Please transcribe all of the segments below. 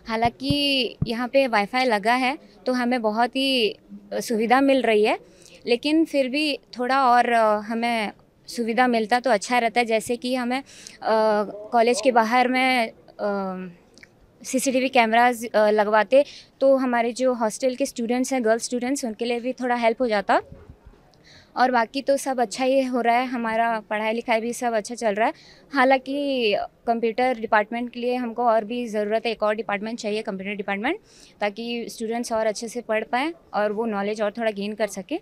हालांकि यहाँ पे वाईफाई लगा है तो हमें बहुत ही सुविधा मिल रही है, लेकिन फिर भी थोड़ा और हमें सुविधा मिलता तो अच्छा रहता है। जैसे कि हमें कॉलेज के बाहर में सीसीटीवी कैमरास लगवाते तो हमारे जो हॉस्टल के स्टूडेंट्स हैं, गर्ल्स स्टूडेंट्स, उनके लिए भी थोड़ा हेल्प हो जाता। और बाकी तो सब अच्छा ही हो रहा है, हमारा पढ़ाई लिखाई भी सब अच्छा चल रहा है। हालांकि कंप्यूटर डिपार्टमेंट के लिए हमको और भी ज़रूरत है, एक और डिपार्टमेंट चाहिए, कंप्यूटर डिपार्टमेंट, ताकि स्टूडेंट्स और अच्छे से पढ़ पाएँ और वो नॉलेज और थोड़ा गेन कर सके।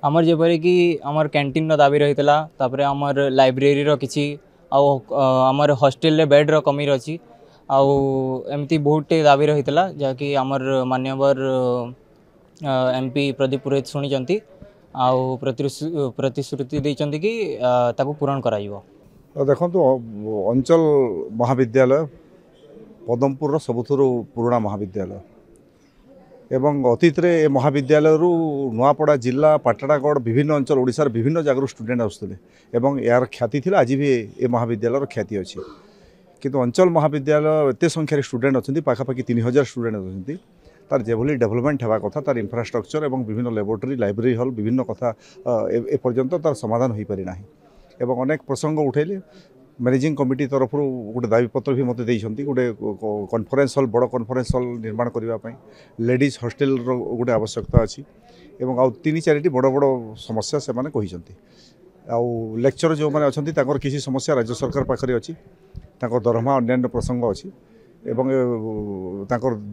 आमर जेपरी कि आमर कैंटीन रो दाबी रही तापर आमर लाइब्रेरी रो किछि आमर हॉस्टल रे बेड रो कमी रही एमती बहुत टे दाबी रही जहाँकि आमर मान्यवर एमपी प्रदीप पुरोहित शुणी प्रतिश्रुति देइचंती कि ताकू पूरण कराइबो। देखो अंचल महाविद्यालय पदमपुर सबुठुरु पुराणा महाविद्यालय एवं अतीत रे महाविद्यालय नुआपड़ा जिला पाटणागढ़ विभिन्न अंचल ओडिशार विभिन्न जगह स्टूडेंट आसुले एवं यार ख्याति थिला आज भी ए महाविद्यालय ख्याति अच्छी किंतु अंचल महाविद्यालय एत संख्यार स्टूडेंट अच्छा पाखापाखि 3000 स्टूडेंट अच्छा तार जेभली डेवलपमेंट होगा कथा तार इंफ्रास्ट्रक्चर एवं विभिन्न लैबोरेटरी लाइब्रेरी हॉल विभिन्न कथा एपर्यंत तार समाधान हो पारि ना एवं अनेक प्रसंग उठेली। मैनेजिंग कमिटी तरफ गोटे दाबीपत्र भी मत गोटे कॉन्फ्रेंस हॉल बड़ कॉन्फ्रेंस हॉल निर्माण करने लेडीज हॉस्टल गोटे आवश्यकता अच्छी एवं आउ 3-4 बड़ बड़ समस्या से माने कहिसंती। आउ लेक्चर जो मैंने अच्छा किसी समस्या राज्य सरकार पाखे अच्छी दरमा अन्य प्रसंग अच्छी एवं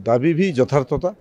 दाबी भी यथार्थता